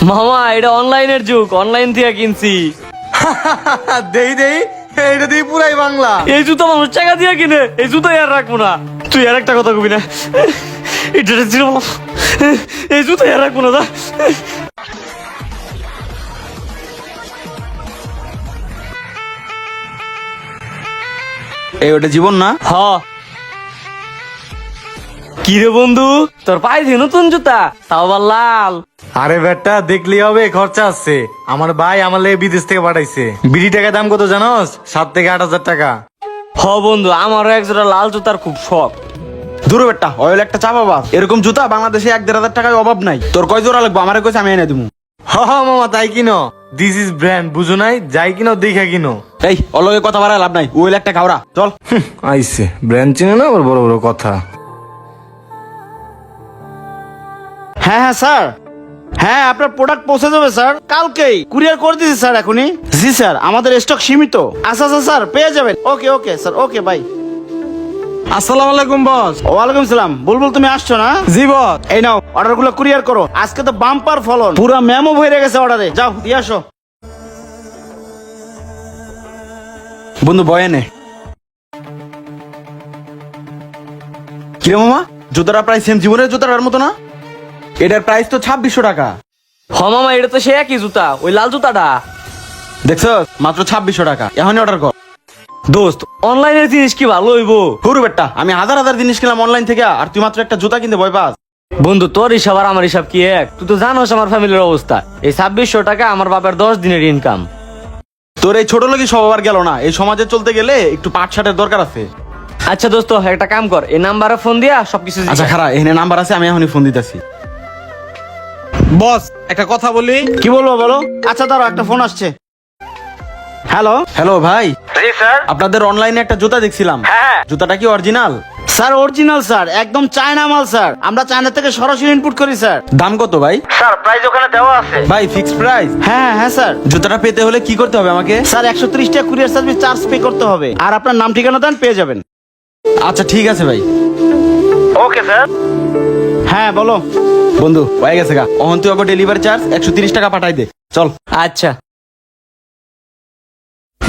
মামা এটা অনলাইনের যুগ, অনলাইন থেকে কিনছি। দেই দেই, এটা দিয়ে পুরাই বাংলা। এই জুতো মানুষ টাকা দিয়ে কিনে, এই জুতো আর রাখবো না। তুই আর একটা কথা কবি না, এটা ছিল এই জুতো আর রাখবো না। এই ওটা জীবন না? হ কি রে বন্ধু, তোর পায়ে দিয়ে নতুন জুতা, তাও আবার লাল। আরে বেটা দেখলি হবে, খরচা আছে। আমার ভাই আমার লেগে বিদেশ থেকে পাঠাইছে। বিড়ি টাকা দাম কত জানোস? 7 থেকে 8 হাজার টাকা। হ বন্ধু, আমারও একজোড়া লাল জুতার খুব শখ। দূর বেটা, অয়েল একটা চাপা বাস। এরকম জুতা বাংলাদেশে 1-1.5 টাকায় অভাব নাই। তোর কয় জোড়া লাগবে আমারে কইছে, আমি এনে দিমু। হ হ মামা, তাই কিনো। দিস ইজ ব্র্যান্ড, বুঝো নাই? যাই কিনো দেখা কিনো। এই অলগে কথা বাড়ায় লাভ নাই, ওয়েল একটা খাওরা চল। আইছে ব্র্যান্ড চিনে না, আবার বড় বড় কথা। হ্যাঁ হ্যাঁ স্যার, হ্যাঁ আপনার প্রোডাক্ট পৌঁছে যাবে স্যার কালকেই। কুরিয়ার করে দিয়েছি স্যার এখনই। জি স্যার, আমাদের স্টক সীমিত। আচ্ছা আচ্ছা স্যার, পেয়ে যাবেন। ওকে ওকে স্যার, ওকে বাই। আসসালামু আলাইকুম বস। ওয়ালাইকুম সালাম। বুলবুল তুমি আসছো না? জি বস। এই নাও অর্ডারগুলো কুরিয়ার করো। আজকে তো বাম্পার ফলন, পুরো মেমো ভরে গেছে অর্ডারে। যাও দিয়ে আসো। বন্ধু বয়ানে কিরে মামা, জুতাটা প্রায় সেম জীবনের জুতাটার মতো না? এটার প্রাইস তো 2600 টাকা। হ মামা, এটা তো সে একই জুতা, ওই লাল জুতাটা। দেখছো, মাত্র 2600 টাকা। এখনই অর্ডার কর। দোস্ত, অনলাইনের জিনিস কি ভালো হইবো? হুরু বেটা, আমি হাজার হাজার জিনিস কিনলাম অনলাইন থেকে, আর তুই মাত্র একটা জুতা কিনতে ভয় পাস? বন্ধু, তোর হিসাব আর আমার হিসাব কি এক? তুই তো জানোস আমার ফ্যামিলির অবস্থা। এই 2600 টাকা আমার বাপের 10 দিনের ইনকাম। তোর এই ছোট লোকই সব আবার গেল না। এই সমাজে চলতে গেলে একটু পাট শার্টের দরকার আছে। আচ্ছা দোস্ত, একটা কাম কর, এই নাম্বারে ফোন দিয়া সবকিছু জিজ্ঞেস- আচ্ছা খারা, এখানে নাম্বার আছে, আমি এখনই ফোন দিতেছি। বস একটা কথা বলি। কি বলবো বলো? আচ্ছা দাঁড়াও, একটা ফোন আসছে। হ্যালো হ্যালো ভাই, জি স্যার। আপনাদের অনলাইনে একটা জুতা দেখছিলাম। হ্যাঁ। জুতাটা কি অরিজিনাল? স্যার অরিজিনাল স্যার, একদম চায়না মাল স্যার। আমরা চায়না থেকে সরাসরি ইনপুট করি স্যার। দাম কত ভাই? স্যার প্রাইস ওখানে দেওয়া আছে। ভাই ফিক্স প্রাইস? হ্যাঁ হ্যাঁ স্যার। জুতাটা পেতে হলে কি করতে হবে আমাকে? স্যার 130 টাকা কুরিয়ার সার্ভিস চার্জ পে করতে হবে। আর আপনার নাম ঠিকানা দেন, পেয়ে যাবেন। আচ্ছা ঠিক আছে ভাই। Okay sir. হ্যাঁ বলো। বন্ধু হয়ে গেছে গা। অহন তুই আবার ডেলিভারি চার্জ 130 টাকা পাঠাই দে। চল। আচ্ছা।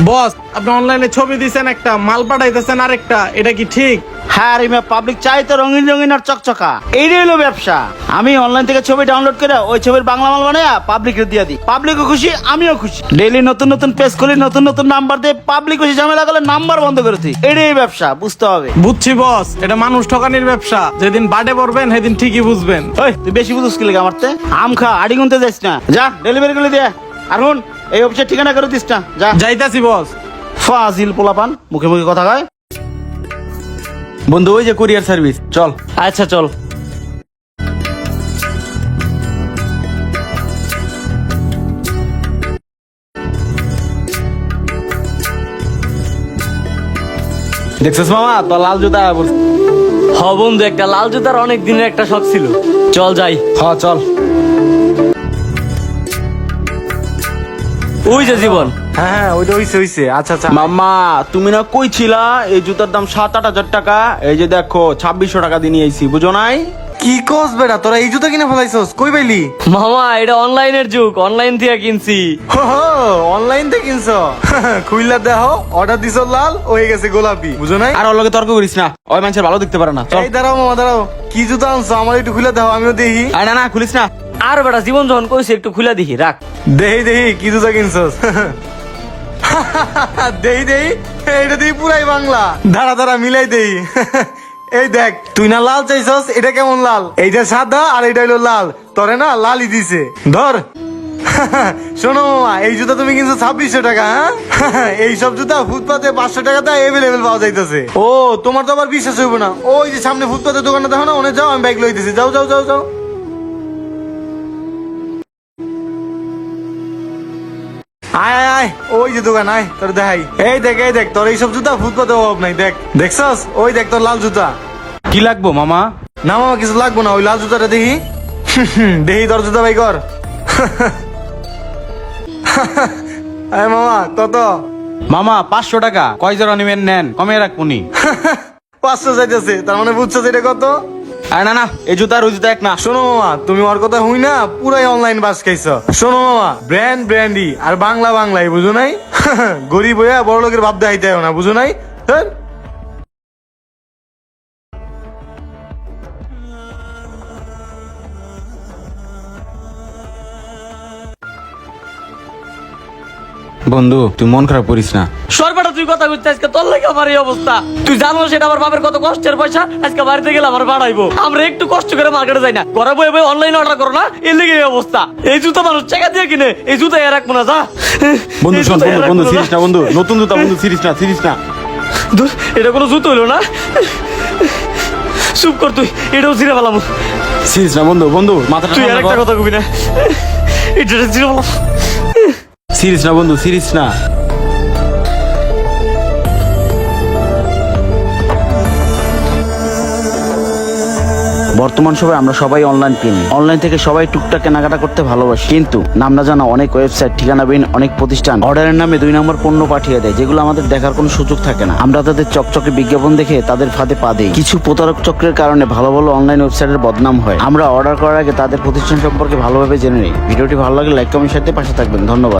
বস আপনি অনলাইনে ছবি দিছেন একটা, মাল পাঠাইতেছেন আরেকটা, এটা কি ঠিক? হ্যাঁ রিমা, পাবলিক চাই তো রঙিন রঙিন আর চকচকা। এইটাই হলো ব্যবসা। আমি অনলাইন থেকে ছবি ডাউনলোড করে ওই ছবির বাংলা মাল বানায় পাবলিকে দিয়ে দিই। পাবলিকও খুশি, আমিও খুশি। ডেইলি নতুন নতুন পেজ খুলি, নতুন নতুন নাম্বার দিয়ে পাবলিক খুশি। ঝামেলা করলে নাম্বার বন্ধ করে দিই। এটাই ব্যবসা, বুঝতে হবে। বুঝছি বস, এটা মানুষ ঠকানির ব্যবসা। যেদিন বাটে পড়বেন সেদিন ঠিকই বুঝবেন। ওই তুই বেশি বুঝুস কি লেগে মারতে? আম খা, আড়ি গুনতে যাস না। যা ডেলিভারি করে দিয়ে। আর হুন, এই অফিসের ঠিকানা করে দিস না। যা। যাইতাছি বস। ফাজিল পোলাপান, মুখে মুখে কথা কয়। বন্ধু ওই যে কুরিয়ার সার্ভিস, চল। আচ্ছা চল। দেখছিস মামা, তো লাল জুতা পরছি। হ বন্ধু, একটা লাল জুতার অনেক দিনের একটা শখ ছিল। চল যাই। হ্যাঁ চল। ওই যে জীবন। হ্যাঁ হ্যাঁ, ওইটা হইছে হইছে। আচ্ছা আচ্ছা। মামা তুমি না কইছিলা এই জুতার দাম 7-8 হাজার টাকা? এই যে দেখো 2600 টাকা দিয়ে নিয়ে আইছি, বুঝো নাই? কি কস বেটা, তোরা এই জুতা কিনে ফেলাইছস? কই পাইলি? মামা এটা অনলাইনের যুগ, অনলাইন থেকে কিনছি। অনলাইন থেকে কিনছ? খুইলা দেখো, অর্ডার দিছ লাল, হয়ে গেছে গোলাপি, বুঝো নাই? আর ওর লগে তর্ক করিস না, ওই মানুষের ভালো দেখতে পারে না। চল। এই দাঁড়াও মামা, দাঁড়াও। কি জুতা আনছো? আমার একটু খুলে দাও, আমিও দেখি। আরে না না, খুলিস না। আর বেটা জীবন যখন কইছে একটু খুলে দেখি, রাখ। দেহি দেহি, কি জুতা কিনছস? দেহি দেহি, এইটা দিয়ে পুরাই বাংলা। দাঁড়া দাঁড়া, মিলাই দেহি। এই দেখ, তুই না লাল চাইছস, এটা কেমন লাল? এইটা সাদা আর এটা হলো লাল। তোরে না লালই দিছে, ধর। শোনো মামা, এই জুতা তুমি কিনছো 2600 টাকা। হ্যাঁ, এই সব জুতা ফুটপাতে 500 টাকাতে এভেলেবেল পাওয়া যাইতেছে। ও তোমার তো আবার বিশ্বাস হইব না। ওই যে সামনে ফুটপাতের দোকানটা দেখো না, ওনে যাও, আমি বাইক লইতেছি। যাও যাও যাও যাও। আয় আয় আয়, ওই যে দোকান, আয় তোর দেখাই। এই দেখ এই দেখ, তোর এইসব জুতা ফুটপাতে অভাব নাই। দেখ দেখছস, ওই দেখ তোর লাল জুতা। কি লাগবো মামা? না মামা কিছু লাগবো না, ওই লাল জুতাটা দেখি। দেখি তোর জুতা বাই কর। আয় মামা কত? মামা 500 টাকা। কয় জোড়া নিবেন নেন, কমে রাখবনি। 500 চাইতেছে, তার মানে বুঝছো এটা কত? আর না না এই জুতা আর ওই জুতা এক না। শোনো মামা, তুমি ওর কথা হই না পুরাই অনলাইন বাস খাইছো। শোনো মামা, ব্র্যান্ড ব্র্যান্ডি আর বাংলা বাংলাই, বুঝো নাই? গরিব হইয়া বড় লোকের ভাব দেখাইতে হয় না, বুঝো নাই? হ্যাঁ। বন্ধু তুই মন খারাপ করিস না। সরবাটা তুই কথা কইতে আজকে তোর লাগে আমার এই অবস্থা। তুই জানো সেটা আমার বাপের কত কষ্টের পয়সা, আজকে বাড়িতে গেলে আমার বাড়াইবো। আমরা একটু কষ্ট করে মার্কেটে যাই না, ঘরে বই বই অনলাইন অর্ডার করো না, এর লেগে এই অবস্থা। এই জুতা মানুষ টাকা দিয়ে কিনে, এই জুতা এর রাখবো না, যা। বন্ধু এই শোন, জুতা বন্ধু এর বন্ধু রাখবো সিরিজ না বন্ধু, নতুন জুতা বন্ধু, সিরিজ না সিরিজ না। ধুর, এটা কোনো জুতো হইলো না। চুপ কর তুই, এটাও ছিঁড়ে ফেলাম। সিরিজ না বন্ধু, বন্ধু মাথাটা তুই আর ঠান্ডা একটা কর। কথা কবি না, এটা ছিঁড়ে ফেলাম। সিরিজ না বন্ধু, সিরিজ না। বর্তমান সময়ে আমরা সবাই অনলাইন কিনি, অনলাইন থেকে সবাই টুকটাক কেনাকাটা করতে ভালোবাসি, কিন্তু নাম না জানা অনেক ওয়েবসাইট, ঠিকানাবিহীন অনেক প্রতিষ্ঠান অর্ডারের নামে 2 নম্বর পণ্য পাঠিয়ে দেয়, যেগুলো আমাদের দেখার কোনো সুযোগ থাকে না। আমরা তাদের চকচকে বিজ্ঞাপন দেখে তাদের ফাঁদে পা দিই। কিছু প্রতারক চক্রের কারণে ভালো ভালো অনলাইন ওয়েবসাইটের বদনাম হয়। আমরা অর্ডার করার আগে তাদের প্রতিষ্ঠান সম্পর্কে ভালোভাবে জেনে নিই। ভিডিওটি ভালো লাগলে লাইক কমেন্ট সাথে পাশে থাকবেন। ধন্যবাদ।